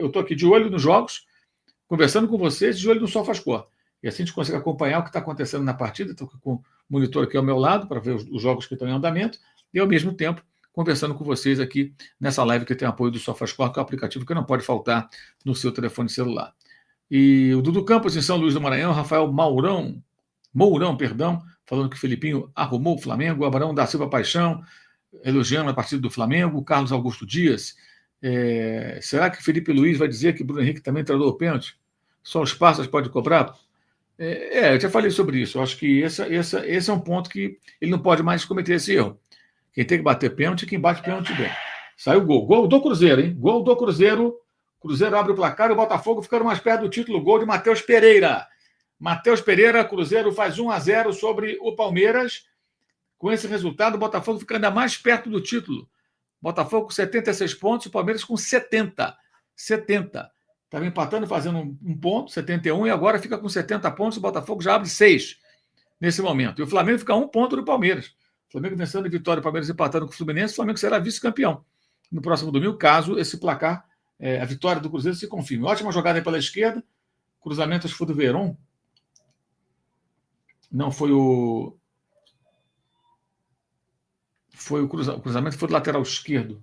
eu estou aqui de olho nos jogos, conversando com vocês, de olho no SofaScore. E assim a gente consegue acompanhar o que está acontecendo na partida. Estou com o monitor aqui ao meu lado para ver os jogos que estão em andamento e, ao mesmo tempo, conversando com vocês aqui nessa live que tem apoio do SofaScore, que é um aplicativo que não pode faltar no seu telefone celular. E o Dudu Campos, em São Luís do Maranhão, Rafael Mourão, falando que o Felipinho arrumou o Flamengo, o Abraão da Silva Paixão, elogiando a partida do Flamengo, o Carlos Augusto Dias. Será que Felipe Luiz vai dizer que Bruno Henrique também tradou o pênalti? Só os Passas pode cobrar? Eu já falei sobre isso. Eu acho que esse é um ponto que ele não pode mais cometer esse erro. Quem tem que bater pênalti, quem bate pênalti bem. Saiu o gol. Gol do Cruzeiro, hein? Gol do Cruzeiro. Cruzeiro abre o placar e o Botafogo ficando mais perto do título. Gol de Matheus Pereira. Matheus Pereira, Cruzeiro faz 1-0 sobre o Palmeiras. Com esse resultado, o Botafogo fica ainda mais perto do título. Botafogo com 76 pontos, o Palmeiras com 70. Estava empatando, fazendo um ponto, 71, e agora fica com 70 pontos, o Botafogo já abre 6 nesse momento. E o Flamengo fica a 1 ponto do Palmeiras. O Flamengo vencendo a vitória, o Palmeiras empatando com o Fluminense, o Flamengo será vice-campeão no próximo domingo, caso esse placar, a vitória do Cruzeiro, se confirme. Ótima jogada aí pela esquerda, cruzamento, acho que foi do Verón. Não, foi o cruzamento foi do lateral esquerdo,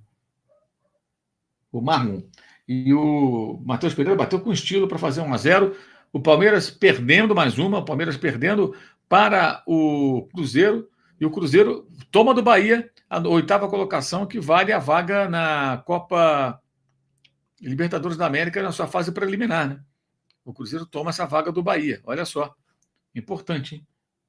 o Marlon. E o Matheus Pereira bateu com estilo para fazer 1-0. O Palmeiras perdendo mais uma, o Palmeiras perdendo para o Cruzeiro. E o Cruzeiro toma do Bahia a 8ª colocação, que vale a vaga na Copa Libertadores da América na sua fase preliminar, né? O Cruzeiro toma essa vaga do Bahia. Olha só. Importante, hein?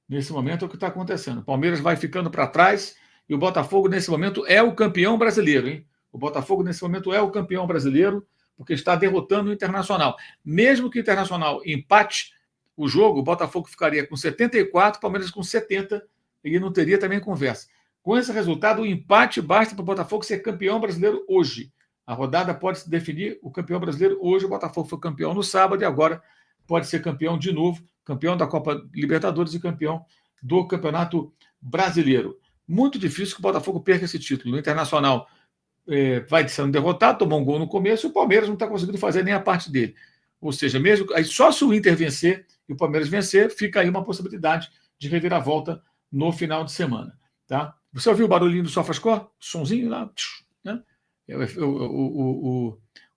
Nesse momento é o que está acontecendo. O Palmeiras vai ficando para trás e o Botafogo, nesse momento, é o campeão brasileiro, hein? O Botafogo, nesse momento, é o campeão brasileiro, porque está derrotando o Internacional. Mesmo que o Internacional empate o jogo, o Botafogo ficaria com 74, o Palmeiras com 70, e não teria também conversa. Com esse resultado, o empate basta para o Botafogo ser campeão brasileiro hoje. A rodada pode se definir o campeão brasileiro hoje. O Botafogo foi campeão no sábado e agora pode ser campeão de novo, campeão da Copa Libertadores e campeão do Campeonato Brasileiro. Muito difícil que o Botafogo perca esse título. O Internacional vai sendo derrotado, tomou um gol no começo, e o Palmeiras não está conseguindo fazer nem a parte dele. Ou seja, mesmo aí, só se o Inter vencer e o Palmeiras vencer, fica aí uma possibilidade de reviravolta no final de semana. Tá? Você ouviu o barulhinho do SofaScore? Sonzinho lá, né?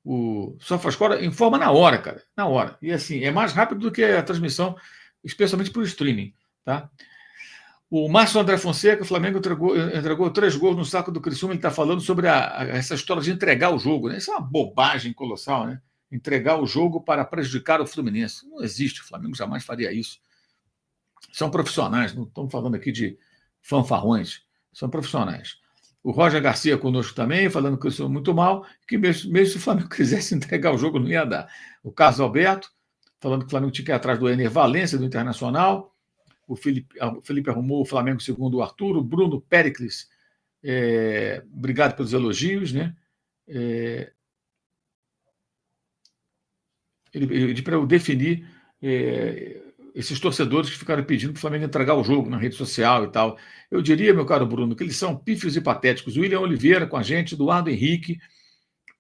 O SofaScore informa na hora, cara. Na hora. E assim, é mais rápido do que a transmissão, especialmente por streaming. Tá? O Márcio André Fonseca, o Flamengo entregou 3 gols no saco do Criciúma. Ele está falando sobre essa história de entregar o jogo. Né? Isso é uma bobagem colossal, né? Entregar o jogo para prejudicar o Fluminense. Não existe, o Flamengo jamais faria isso. São profissionais, não estamos falando aqui de fanfarrões, são profissionais. O Roger Garcia conosco também, falando que eu sou muito mal, que mesmo se o Flamengo quisesse entregar o jogo, não ia dar. O Carlos Alberto, falando que o Flamengo tinha que ir atrás do Ener Valencia, do Internacional. O Felipe arrumou o Flamengo segundo o Arthur. O Bruno Pericles, obrigado pelos elogios, né? Ele pediu para eu definir esses torcedores que ficaram pedindo para o Flamengo entregar o jogo na rede social e tal. Eu diria, meu caro Bruno, que eles são pífios e patéticos. O William Oliveira com a gente, Eduardo Henrique,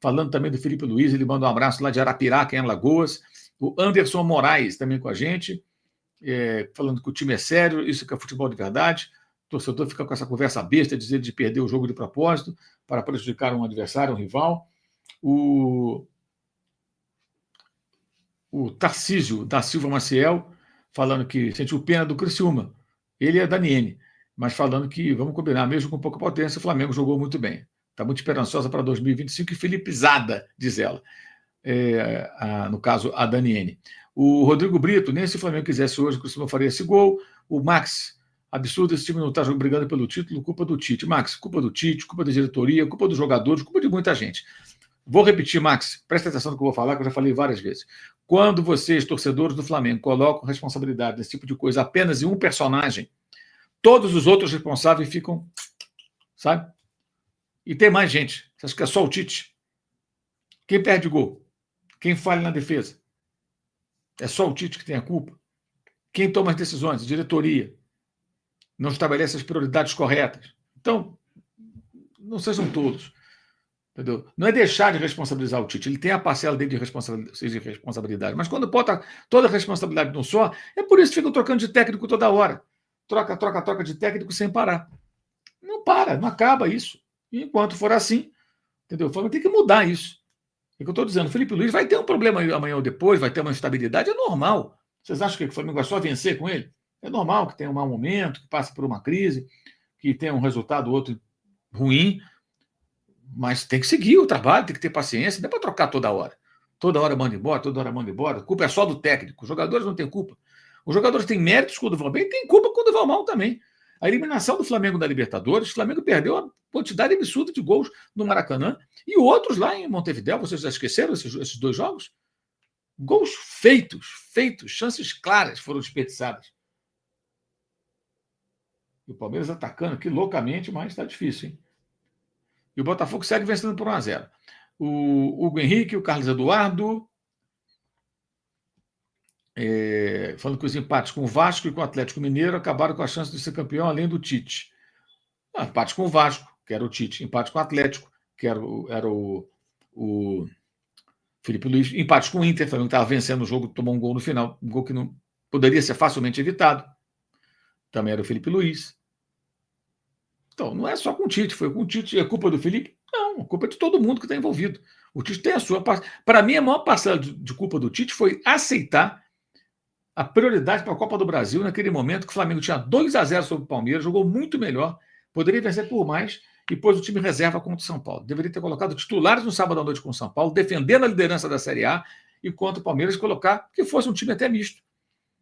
falando também do Felipe Luiz, ele manda um abraço lá de Arapiraca, em Alagoas. O Anderson Moraes também com a gente, falando que o time é sério, isso que é futebol de verdade. O torcedor fica com essa conversa besta, dizer de perder o jogo de propósito para prejudicar um adversário, um rival. O Tarcísio da Silva Maciel, falando que sentiu pena do Criciúma. Ele é Daniene, mas falando que, vamos combinar, mesmo com pouca potência, o Flamengo jogou muito bem. Está muito esperançosa para 2025 e felipizada, diz ela. No caso, a Daniene. O Rodrigo Brito, nem se o Flamengo quisesse hoje, o Criciúma faria esse gol. O Max, absurdo, esse time não está brigando pelo título, culpa do Tite. Max, culpa do Tite, culpa da diretoria, culpa dos jogadores, culpa de muita gente. Vou repetir, Max, presta atenção no que eu vou falar, que eu já falei várias vezes. Quando vocês, torcedores do Flamengo, colocam responsabilidade nesse tipo de coisa apenas em um personagem, todos os outros responsáveis ficam, sabe? E tem mais gente. Você acha que é só o Tite? Quem perde gol? Quem falha na defesa? É só o Tite que tem a culpa? Quem toma as decisões? A diretoria. Não estabelece as prioridades corretas. Então, não sejam todos. Entendeu? Não é deixar de responsabilizar o Tite, ele tem a parcela dele de responsabilidade, mas quando bota toda a responsabilidade num só, é por isso que ficam trocando de técnico toda hora. Troca, troca, troca de técnico sem parar. Não para, não acaba isso. E enquanto for assim, entendeu? O Flamengo tem que mudar isso. É o que eu estou dizendo. O Felipe Luiz vai ter um problema amanhã ou depois, vai ter uma instabilidade, é normal. Vocês acham que o Flamengo vai só vencer com ele? É normal que tenha um mau momento, que passe por uma crise, que tenha um resultado outro ruim, mas tem que seguir o trabalho, tem que ter paciência, não é para trocar toda hora. Toda hora manda embora, toda hora manda embora. A culpa é só do técnico. Os jogadores não têm culpa. Os jogadores têm méritos quando vão bem, têm culpa quando vão mal também. A eliminação do Flamengo da Libertadores, o Flamengo perdeu uma quantidade absurda de gols no Maracanã e outros lá em Montevidéu. Vocês já esqueceram esses dois jogos? Gols feitos, chances claras foram desperdiçadas. E o Palmeiras atacando aqui loucamente, mas está difícil, hein? E o Botafogo segue vencendo por 1-0. O Hugo Henrique, o Carlos Eduardo, falando que os empates com o Vasco e com o Atlético Mineiro acabaram com a chance de ser campeão, além do Tite. Empate com o Vasco, que era o Tite. Empate com o Atlético, que era o Felipe Luiz. Empate com o Inter, também estava vencendo o jogo, tomou um gol no final, um gol que não poderia ser facilmente evitado. Também era o Felipe Luiz. Então, não é só com o Tite, foi com o Tite. É culpa do Felipe? Não, a culpa é de todo mundo que está envolvido. O Tite tem a sua parte. Para mim, a maior parcela de culpa do Tite foi aceitar a prioridade para a Copa do Brasil naquele momento que o Flamengo tinha 2-0 sobre o Palmeiras, jogou muito melhor, poderia vencer por mais e pôs o time reserva contra o São Paulo. Deveria ter colocado titulares no sábado à noite com o São Paulo, defendendo a liderança da Série A e contra o Palmeiras colocar que fosse um time até misto.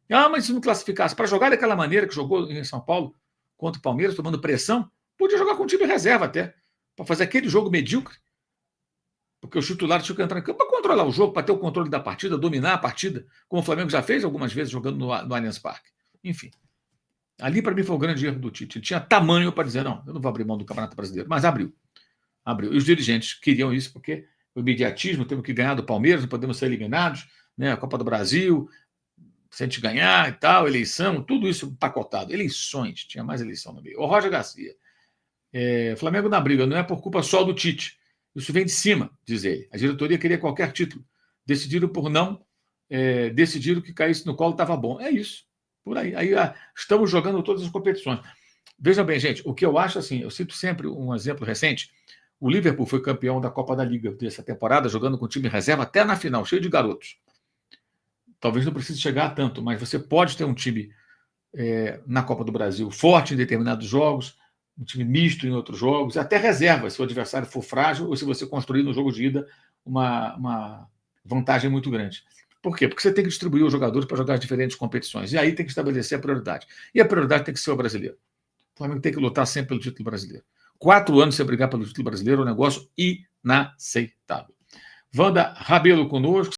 Mas se não classificasse para jogar daquela maneira que jogou em São Paulo contra o Palmeiras, tomando pressão, podia jogar com o time reserva até, para fazer aquele jogo medíocre. Porque os titulares tinham que entrar em campo para controlar o jogo, para ter o controle da partida, dominar a partida, como o Flamengo já fez algumas vezes jogando no Allianz Parque. Enfim, ali para mim foi o grande erro do Tite. Ele tinha tamanho para dizer, não, eu não vou abrir mão do Campeonato Brasileiro, mas abriu. E os dirigentes queriam isso porque o imediatismo, temos que ganhar do Palmeiras, não podemos ser eliminados, né? A Copa do Brasil, se a gente ganhar e tal, eleição, tudo isso empacotado. Eleições, tinha mais eleição no meio. O Roger Garcia, Flamengo na briga, não é por culpa só do Tite. Isso vem de cima, diz ele. A diretoria queria qualquer título. Decidiram por não, decidiram que caísse no colo estava bom. É isso. Por aí. Estamos jogando todas as competições. Veja bem, gente, o que eu acho assim, eu cito sempre um exemplo recente. O Liverpool foi campeão da Copa da Liga dessa temporada, jogando com time reserva até na final, cheio de garotos. Talvez não precise chegar a tanto, mas você pode ter um time na Copa do Brasil forte em determinados jogos, um time misto em outros jogos, até reserva, se o adversário for frágil ou se você construir no jogo de ida uma vantagem muito grande. Por quê? Porque você tem que distribuir os jogadores para jogar as diferentes competições. E aí tem que estabelecer a prioridade. E a prioridade tem que ser o brasileiro. O Flamengo tem que lutar sempre pelo título brasileiro. 4 anos sem brigar pelo título brasileiro é um negócio inaceitável. Wanda Rabelo conosco.